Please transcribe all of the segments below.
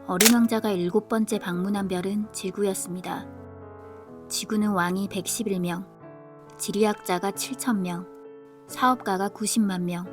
어린 왕자가 7번째 방문한 별은 지구였습니다. 지구는 왕이 111명, 지리학자가 7,000명, 사업가가 90만 명,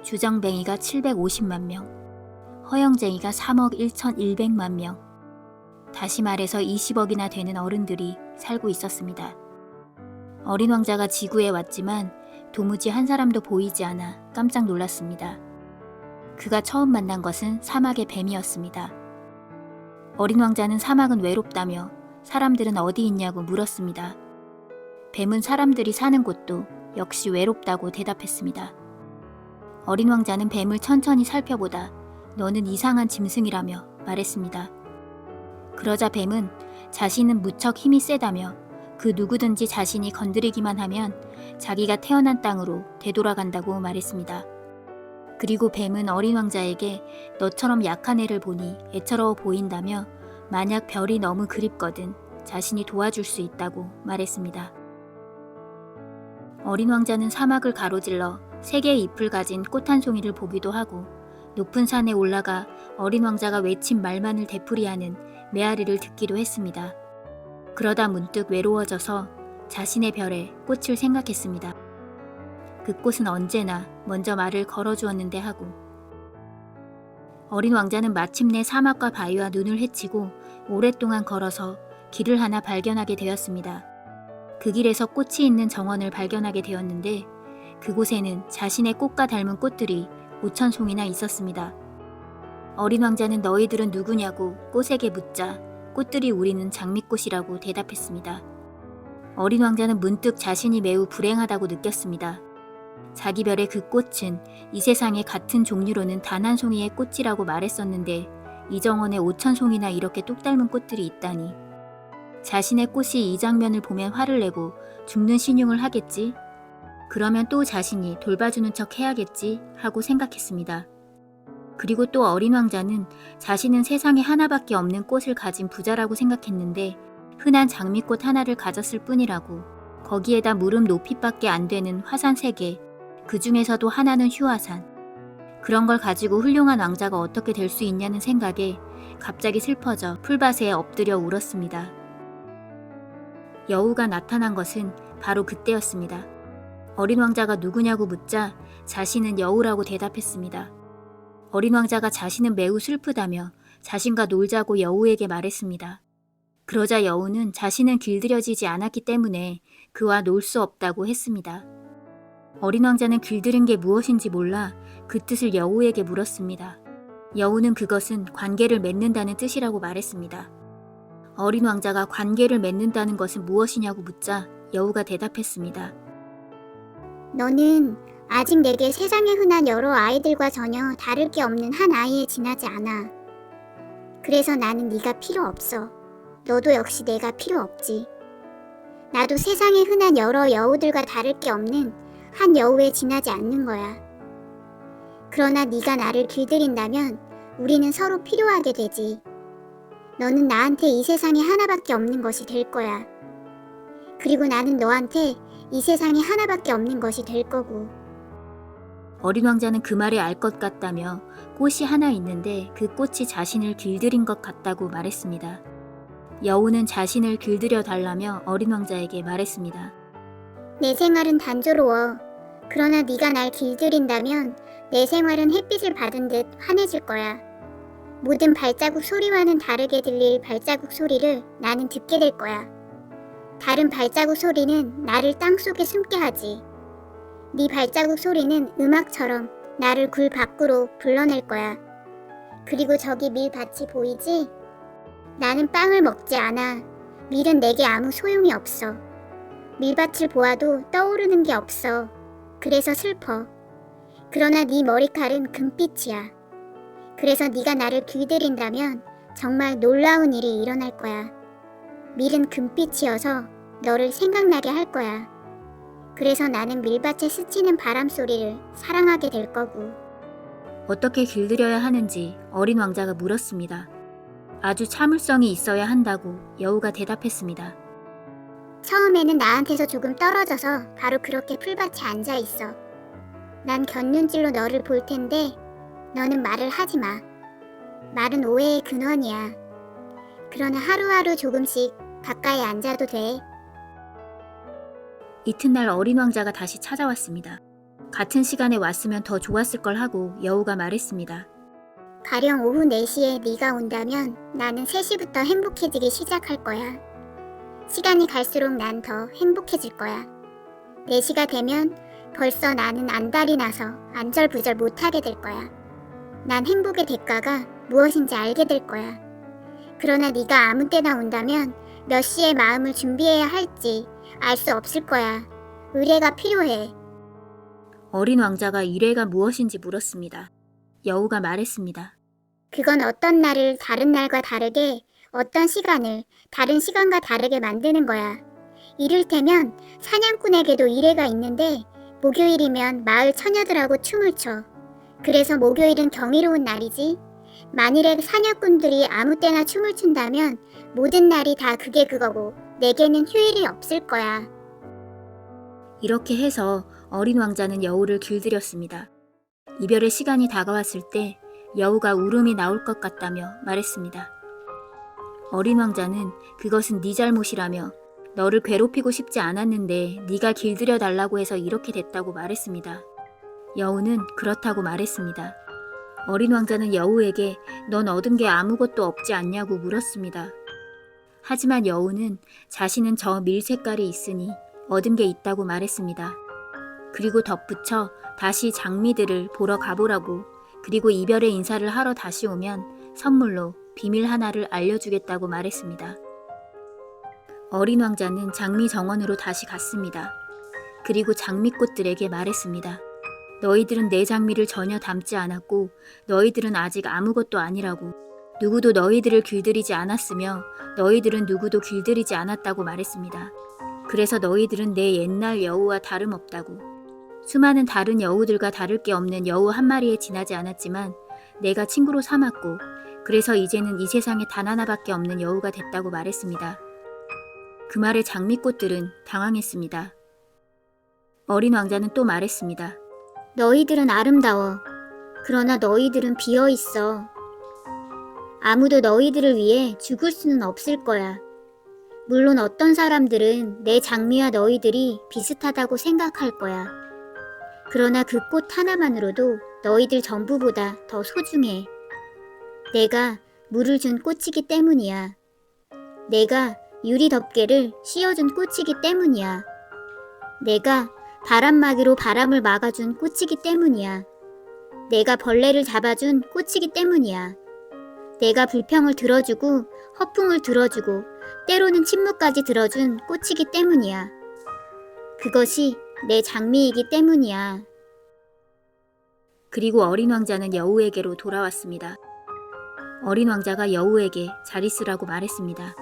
주정뱅이가 750만 명, 허영쟁이가 3억 1,100만 명, 다시 말해서 20억이나 되는 어른들이 살고 있었습니다. 어린 왕자가 지구에 왔지만 도무지 한 사람도 보이지 않아 깜짝 놀랐습니다. 그가 처음 만난 것은 사막의 뱀이었습니다. 어린 왕자는 사막은 외롭다며 사람들은 어디 있냐고 물었습니다. 뱀은 사람들이 사는 곳도 역시 외롭다고 대답했습니다. 어린 왕자는 뱀을 천천히 살펴보다 너는 이상한 짐승이라며 말했습니다. 그러자 뱀은 자신은 무척 힘이 세다며 그 누구든지 자신이 건드리기만 하면 자기가 태어난 땅으로 되돌아간다고 말했습니다. 그리고 뱀은 어린 왕자에게 너처럼 약한 애를 보니 애처로워 보인다며 만약 별이 너무 그립거든 자신이 도와줄 수 있다고 말했습니다. 어린 왕자는 사막을 가로질러 3개의 잎을 가진 꽃 한 송이를 보기도 하고 높은 산에 올라가 어린 왕자가 외친 말만을 되풀이하는 메아리를 듣기도 했습니다. 그러다 문득 외로워져서 자신의 별에 꽃을 생각했습니다. 그 꽃은 언제나 먼저 말을 걸어주었는데 하고 어린 왕자는 마침내 사막과 바위와 눈을 헤치고 오랫동안 걸어서 길을 하나 발견하게 되었습니다. 그 길에서 꽃이 있는 정원을 발견하게 되었는데 그곳에는 자신의 꽃과 닮은 꽃들이 5,000송이나 있었습니다. 어린 왕자는 너희들은 누구냐고 꽃에게 묻자 꽃들이 우리는 장미꽃이라고 대답했습니다. 어린 왕자는 문득 자신이 매우 불행하다고 느꼈습니다. 자기 별의 그 꽃은 이 세상에 같은 종류로는 단 한 송이의 꽃이라고 말했었는데 이 정원에 5,000송이나 이렇게 똑 닮은 꽃들이 있다니. 자신의 꽃이 이 장면을 보면 화를 내고 죽는 신용을 하겠지? 그러면 또 자신이 돌봐주는 척 해야겠지? 하고 생각했습니다. 그리고 또 어린 왕자는 자신은 세상에 하나밖에 없는 꽃을 가진 부자라고 생각했는데 흔한 장미꽃 하나를 가졌을 뿐이라고 거기에다 무릎 높이밖에 안 되는 화산 3개, 그 중에서도 하나는 휴화산. 그런 걸 가지고 훌륭한 왕자가 어떻게 될 수 있냐는 생각에 갑자기 슬퍼져 풀밭에 엎드려 울었습니다. 여우가 나타난 것은 바로 그때였습니다. 어린 왕자가 누구냐고 묻자 자신은 여우라고 대답했습니다. 어린 왕자가 자신은 매우 슬프다며 자신과 놀자고 여우에게 말했습니다. 그러자 여우는 자신은 길들여지지 않았기 때문에 그와 놀 수 없다고 했습니다. 어린 왕자는 길들인 게 무엇인지 몰라 그 뜻을 여우에게 물었습니다. 여우는 그것은 관계를 맺는다는 뜻이라고 말했습니다. 어린 왕자가 관계를 맺는다는 것은 무엇이냐고 묻자 여우가 대답했습니다. 너는 아직 내게 세상에 흔한 여러 아이들과 전혀 다를 게 없는 한 아이에 지나지 않아. 그래서 나는 네가 필요 없어. 너도 역시 내가 필요 없지. 나도 세상에 흔한 여러 여우들과 다를 게 없는 한 여우에 지나지 않는 거야. 그러나 네가 나를 길들인다면 우리는 서로 필요하게 되지. 너는 나한테 이 세상에 하나밖에 없는 것이 될 거야. 그리고 나는 너한테 이 세상에 하나밖에 없는 것이 될 거고. 어린 왕자는 그 말에 알 것 같다며 꽃이 하나 있는데 그 꽃이 자신을 길들인 것 같다고 말했습니다. 여우는 자신을 길들여 달라며 어린 왕자에게 말했습니다. 내 생활은 단조로워. 그러나 네가 날 길들인다면 내 생활은 햇빛을 받은 듯 환해질 거야. 모든 발자국 소리와는 다르게 들릴 발자국 소리를 나는 듣게 될 거야. 다른 발자국 소리는 나를 땅속에 숨게 하지. 네 발자국 소리는 음악처럼 나를 굴 밖으로 불러낼 거야. 그리고 저기 밀밭이 보이지? 나는 빵을 먹지 않아. 밀은 내게 아무 소용이 없어. 밀밭을 보아도 떠오르는 게 없어. 그래서 슬퍼. 그러나 네 머리칼은 금빛이야. 그래서 네가 나를 길들인다면 정말 놀라운 일이 일어날 거야. 밀은 금빛이어서 너를 생각나게 할 거야. 그래서 나는 밀밭에 스치는 바람 소리를 사랑하게 될 거고. 어떻게 길들여야 하는지 어린 왕자가 물었습니다. 아주 참을성이 있어야 한다고 여우가 대답했습니다. 처음에는 나한테서 조금 떨어져서 바로 그렇게 풀밭에 앉아 있어. 난 곁눈질로 너를 볼 텐데 너는 말을 하지 마. 말은 오해의 근원이야. 그러나 하루하루 조금씩 가까이 앉아도 돼. 이튿날 어린 왕자가 다시 찾아왔습니다. 같은 시간에 왔으면 더 좋았을 걸 하고 여우가 말했습니다. 가령 오후 4시에 네가 온다면 나는 3시부터 행복해지기 시작할 거야. 시간이 갈수록 난 더 행복해질 거야. 4시가 되면 벌써 나는 안달이 나서 안절부절 못하게 될 거야. 난 행복의 대가가 무엇인지 알게 될 거야. 그러나 네가 아무 때나 온다면 몇 시에 마음을 준비해야 할지 알 수 없을 거야. 의뢰가 필요해. 어린 왕자가 의뢰가 무엇인지 물었습니다. 여우가 말했습니다. 그건 어떤 날을 다른 날과 다르게, 어떤 시간을 다른 시간과 다르게 만드는 거야. 이를테면 사냥꾼에게도 의뢰가 있는데 목요일이면 마을 처녀들하고 춤을 춰. 그래서 목요일은 경이로운 날이지. 만일에 사냥꾼들이 아무 때나 춤을 춘다면 모든 날이 다 그게 그거고 내게는 휴일이 없을 거야. 이렇게 해서 어린 왕자는 여우를 길들였습니다. 이별의 시간이 다가왔을 때 여우가 울음이 나올 것 같다며 말했습니다. 어린 왕자는 그것은 네 잘못이라며 너를 괴롭히고 싶지 않았는데 네가 길들여 달라고 해서 이렇게 됐다고 말했습니다. 여우는 그렇다고 말했습니다. 어린 왕자는 여우에게 넌 얻은 게 아무것도 없지 않냐고 물었습니다. 하지만 여우는 자신은 저 밀 색깔이 있으니 얻은 게 있다고 말했습니다. 그리고 덧붙여 다시 장미들을 보러 가보라고, 그리고 이별의 인사를 하러 다시 오면 선물로 비밀 하나를 알려주겠다고 말했습니다. 어린 왕자는 장미 정원으로 다시 갔습니다. 그리고 장미꽃들에게 말했습니다. 너희들은 내 장미를 전혀 닮지 않았고 너희들은 아직 아무것도 아니라고. 누구도 너희들을 길들이지 않았으며 너희들은 누구도 길들이지 않았다고 말했습니다. 그래서 너희들은 내 옛날 여우와 다름없다고. 수많은 다른 여우들과 다를 게 없는 여우 한 마리에 지나지 않았지만 내가 친구로 삼았고 그래서 이제는 이 세상에 단 하나밖에 없는 여우가 됐다고 말했습니다. 그 말에 장미꽃들은 당황했습니다. 어린 왕자는 또 말했습니다. 너희들은 아름다워. 그러나 너희들은 비어 있어. 아무도 너희들을 위해 죽을 수는 없을 거야. 물론 어떤 사람들은 내 장미와 너희들이 비슷하다고 생각할 거야. 그러나 그 꽃 하나만으로도 너희들 전부보다 더 소중해. 내가 물을 준 꽃이기 때문이야. 내가 유리 덮개를 씌워준 꽃이기 때문이야. 내가 바람막이로 바람을 막아준 꽃이기 때문이야. 내가 벌레를 잡아준 꽃이기 때문이야. 내가 불평을 들어주고 허풍을 들어주고 때로는 침묵까지 들어준 꽃이기 때문이야. 그것이 내 장미이기 때문이야. 그리고 어린 왕자는 여우에게로 돌아왔습니다. 어린 왕자가 여우에게 잘 있으라고 말했습니다.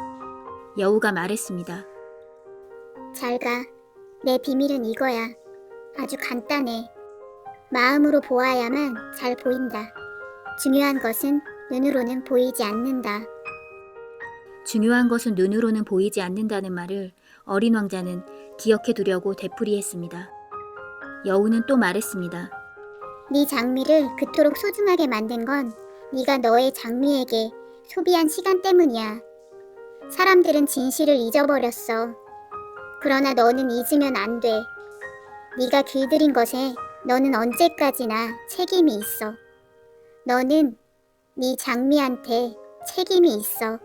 여우가 말했습니다. 잘 가. 내 비밀은 이거야. 아주 간단해. 마음으로 보아야만 잘 보인다. 중요한 것은 눈으로는 보이지 않는다. 중요한 것은 눈으로는 보이지 않는다는 말을 어린 왕자는 기억해 두려고 되풀이했습니다. 여우는 또 말했습니다. 네 장미를 그토록 소중하게 만든 건 네가 너의 장미에게 소비한 시간 때문이야. 사람들은 진실을 잊어버렸어. 그러나 너는 잊으면 안 돼. 네가 길들인 것에 너는 언제까지나 책임이 있어. 너는 네 장미한테 책임이 있어.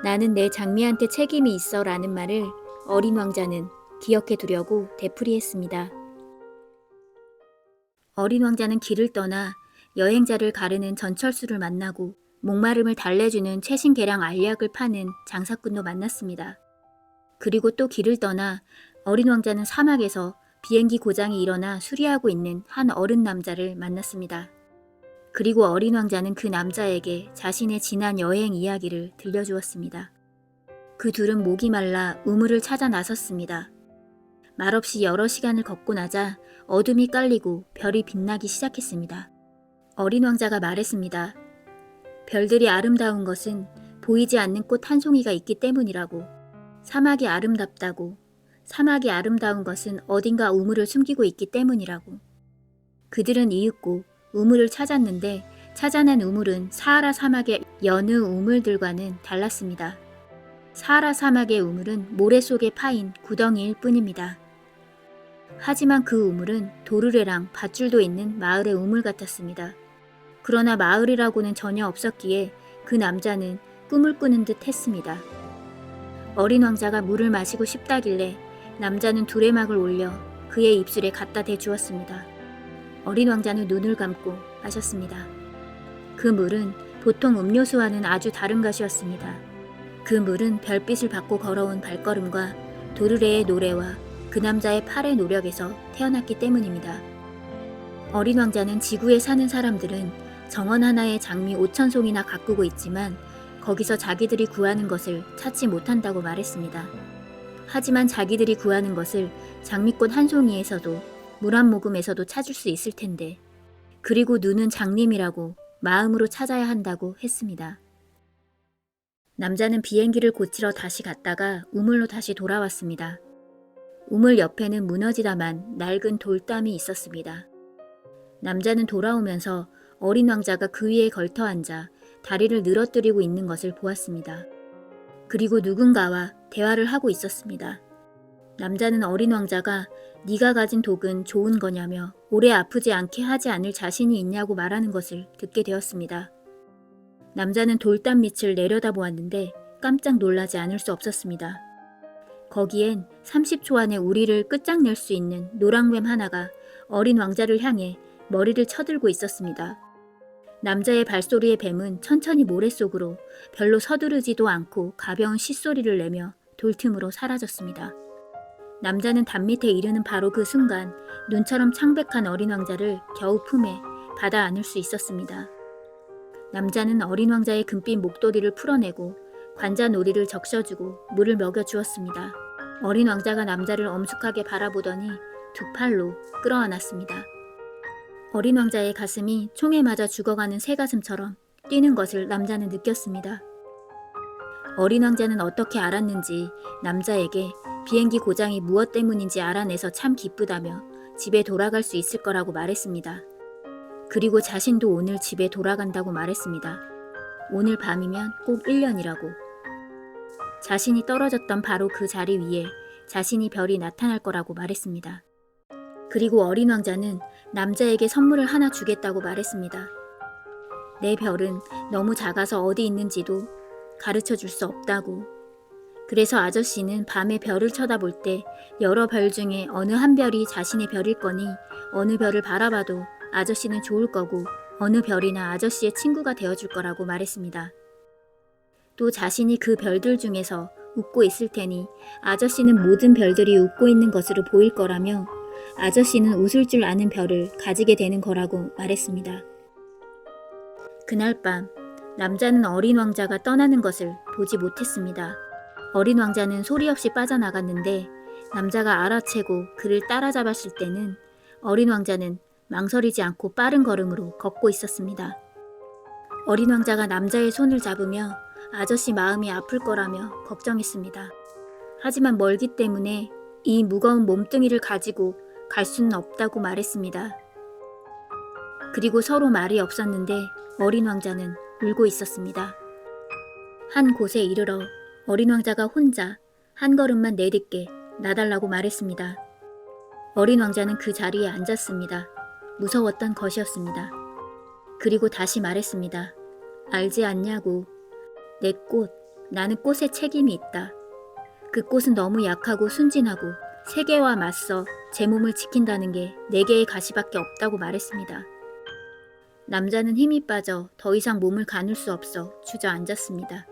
나는 내 장미한테 책임이 있어 라는 말을 어린 왕자는 기억해 두려고 되풀이했습니다. 어린 왕자는 길을 떠나 여행자를 가르는 전철수를 만나고 목마름을 달래주는 최신개량 알약을 파는 장사꾼도 만났습니다. 그리고 또 길을 떠나 어린 왕자는 사막에서 비행기 고장이 일어나 수리하고 있는 한 어른 남자를 만났습니다. 그리고 어린 왕자는 그 남자에게 자신의 지난 여행 이야기를 들려주었습니다. 그 둘은 목이 말라 우물을 찾아 나섰습니다. 말없이 여러 시간을 걷고 나자 어둠이 깔리고 별이 빛나기 시작했습니다. 어린 왕자가 말했습니다. 별들이 아름다운 것은 보이지 않는 꽃 한 송이가 있기 때문이라고. 사막이 아름답다고. 사막이 아름다운 것은 어딘가 우물을 숨기고 있기 때문이라고. 그들은 이윽고 우물을 찾았는데 찾아낸 우물은 사하라 사막의 여느 우물들과는 달랐습니다. 사하라 사막의 우물은 모래 속에 파인 구덩이일 뿐입니다. 하지만 그 우물은 도르래랑 밧줄도 있는 마을의 우물 같았습니다. 그러나 마을이라고는 전혀 없었기에 그 남자는 꿈을 꾸는 듯 했습니다. 어린 왕자가 물을 마시고 싶다길래 남자는 두레막을 올려 그의 입술에 갖다 대주었습니다. 어린 왕자는 눈을 감고 마셨습니다. 그 물은 보통 음료수와는 아주 다른 것이었습니다. 그 물은 별빛을 받고 걸어온 발걸음과 도르래의 노래와 그 남자의 팔의 노력에서 태어났기 때문입니다. 어린 왕자는 지구에 사는 사람들은 정원 하나에 장미 5,000송이나 가꾸고 있지만 거기서 자기들이 구하는 것을 찾지 못한다고 말했습니다. 하지만 자기들이 구하는 것을 장미꽃 한 송이에서도 물 한 모금에서도 찾을 수 있을 텐데, 그리고 눈은 장님이라고 마음으로 찾아야 한다고 했습니다. 남자는 비행기를 고치러 다시 갔다가 우물로 다시 돌아왔습니다. 우물 옆에는 무너지다만 낡은 돌담이 있었습니다. 남자는 돌아오면서 어린 왕자가 그 위에 걸터 앉아 다리를 늘어뜨리고 있는 것을 보았습니다. 그리고 누군가와 대화를 하고 있었습니다. 남자는 어린 왕자가 네가 가진 독은 좋은 거냐며 오래 아프지 않게 하지 않을 자신이 있냐고 말하는 것을 듣게 되었습니다. 남자는 돌담 밑을 내려다보았는데 깜짝 놀라지 않을 수 없었습니다. 거기엔 30초 안에 우리를 끝장낼 수 있는 노랑뱀 하나가 어린 왕자를 향해 머리를 쳐들고 있었습니다. 남자의 발소리의 뱀은 천천히 모래 속으로 별로 서두르지도 않고 가벼운 쉿소리를 내며 돌틈으로 사라졌습니다. 남자는 담 밑에 이르는 바로 그 순간 눈처럼 창백한 어린 왕자를 겨우 품에 받아 안을 수 있었습니다. 남자는 어린 왕자의 금빛 목도리를 풀어내고 관자놀이를 적셔주고 물을 먹여주었습니다. 어린 왕자가 남자를 엄숙하게 바라보더니 두 팔로 끌어안았습니다. 어린 왕자의 가슴이 총에 맞아 죽어가는 새 가슴처럼 뛰는 것을 남자는 느꼈습니다. 어린 왕자는 어떻게 알았는지 남자에게 비행기 고장이 무엇 때문인지 알아내서 참 기쁘다며 집에 돌아갈 수 있을 거라고 말했습니다. 그리고 자신도 오늘 집에 돌아간다고 말했습니다. 오늘 밤이면 꼭 1년이라고. 자신이 떨어졌던 바로 그 자리 위에 자신이 별이 나타날 거라고 말했습니다. 그리고 어린 왕자는 남자에게 선물을 하나 주겠다고 말했습니다. 내 별은 너무 작아서 어디 있는지도 가르쳐 줄 수 없다고. 그래서 아저씨는 밤에 별을 쳐다볼 때 여러 별 중에 어느 한 별이 자신의 별일 거니 어느 별을 바라봐도 아저씨는 좋을 거고 어느 별이나 아저씨의 친구가 되어줄 거라고 말했습니다. 또 자신이 그 별들 중에서 웃고 있을 테니 아저씨는 모든 별들이 웃고 있는 것으로 보일 거라며 아저씨는 웃을 줄 아는 별을 가지게 되는 거라고 말했습니다. 그날 밤 남자는 어린 왕자가 떠나는 것을 보지 못했습니다. 어린 왕자는 소리 없이 빠져나갔는데 남자가 알아채고 그를 따라잡았을 때는 어린 왕자는 망설이지 않고 빠른 걸음으로 걷고 있었습니다. 어린 왕자가 남자의 손을 잡으며 아저씨 마음이 아플 거라며 걱정했습니다. 하지만 멀기 때문에 이 무거운 몸뚱이를 가지고 갈 수는 없다고 말했습니다. 그리고 서로 말이 없었는데 어린 왕자는 울고 있었습니다. 한 곳에 이르러 어린 왕자가 혼자 한 걸음만 내딛게 놔달라고 말했습니다. 어린 왕자는 그 자리에 앉았습니다. 무서웠던 것이었습니다. 그리고 다시 말했습니다. 알지 않냐고. 내 꽃, 나는 꽃에 책임이 있다. 그 꽃은 너무 약하고 순진하고 세계와 맞서 제 몸을 지킨다는 게 4개의 가시밖에 없다고 말했습니다. 남자는 힘이 빠져 더 이상 몸을 가눌 수 없어 주저앉았습니다.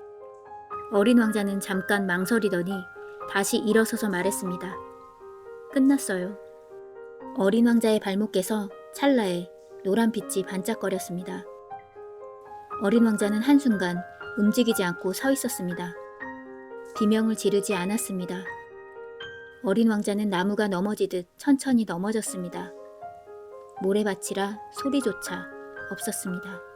어린 왕자는 잠깐 망설이더니 다시 일어서서 말했습니다. 끝났어요. 어린 왕자의 발목에서 찰나에 노란 빛이 반짝거렸습니다. 어린 왕자는 한순간 움직이지 않고 서 있었습니다. 비명을 지르지 않았습니다. 어린 왕자는 나무가 넘어지듯 천천히 넘어졌습니다. 모래밭이라 소리조차 없었습니다.